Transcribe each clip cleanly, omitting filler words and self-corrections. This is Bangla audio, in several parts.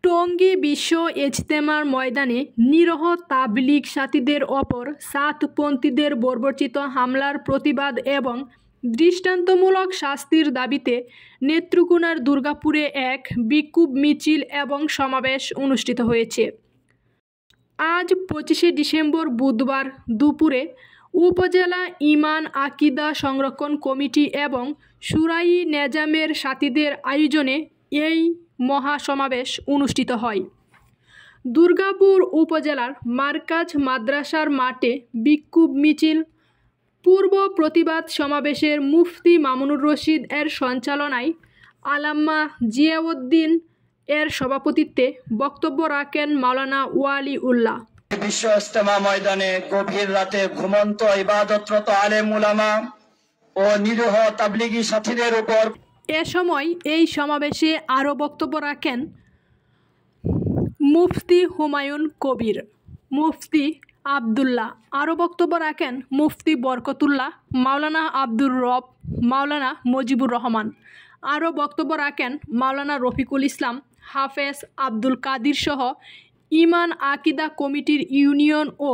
টঙ্গী বিশ্ব ইজতেমার ময়দানে নিরীহ তাবলীগ সাথীদের ওপর সাতপন্থীদের বর্বরচিত হামলার প্রতিবাদ এবং দৃষ্টান্তমূলক শাস্তির দাবিতে নেত্রকোনার দুর্গাপুরে এক বিক্ষোভ মিছিল এবং সমাবেশ অনুষ্ঠিত হয়েছে। আজ 25শে ডিসেম্বর বুধবার দুপুরে উপজেলা ঈমান আকিদা সংরক্ষণ কমিটি এবং শুরাই নেজামের সাথীদের আয়োজনে এই মহাসমাবেশ অনুষ্ঠিত হয়। দুর্গাপুর উপজেলার মার্কাজ মাদ্রাসার মাঠে বিক্ষোভ মিছিল পূর্ব প্রতিবাদ সমাবেশের মুফতি মামুনুর রশিদ এর সঞ্চালনায় আল্লামা জিয়াউদ্দিন এর সভাপতিত্বে বক্তব্য রাখেন মাওলানা ওয়ালি উল্লাহ। বিশ্ব ইজতেমা ময়দানে গভীর রাতে ঘুমন্ত ইবাদতরত আলেম উলামা ও নিরীহ তাবলীগী সাথীদের উপর এ সময় এই সমাবেশে আরও বক্তব্য রাখেন মুফতি হুমায়ুন কবির, মুফতি আবদুল্লাহ, আরও বক্তব্য রাখেন মুফতি বরকতুল্লাহ, মাওলানা আব্দুর রব, মাওলানা মুজিবুর রহমান, আরও বক্তব্য রাখেন মাওলানা রফিকুল ইসলাম, হাফেজ আব্দুল কাদির সহ ঈমান আকিদা কমিটির ইউনিয়ন ও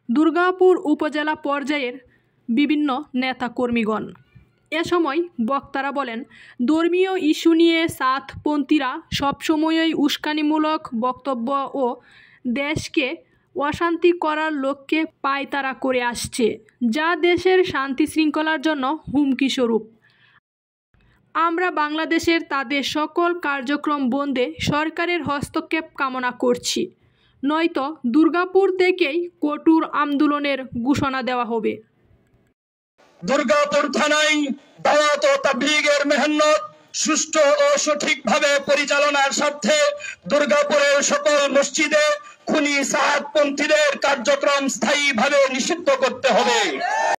দুর্গাপুর উপজেলা পর্যায়ের বিভিন্ন নেতাকর্মীগণ। এ সময় বক্তারা বলেন, ধর্মীয় ইস্যু নিয়ে সাতপন্থীরা সবসময়ই উস্কানিমূলক বক্তব্য ও দেশকে অশান্তি করার লক্ষ্যে পায়তারা করে আসছে, যা দেশের শান্তি শৃঙ্খলার জন্য হুমকি স্বরূপ। আমরা বাংলাদেশের তাদের সকল কার্যক্রম বন্ধে সরকারের হস্তক্ষেপ কামনা করছি, নয়তো দুর্গাপুর থেকেই কঠোর আন্দোলনের ঘোষণা দেওয়া হবে। দুর্গাপুর থানায় দাওয়াত ও তাবলীগের মেহনত সুষ্ঠু ও সঠিকভাবে পরিচালনার স্বার্থে দুর্গাপুরের সকল মসজিদে খুনি সাতপন্থীদের কার্যক্রম স্থায়ীভাবে নিষিদ্ধ করতে হবে।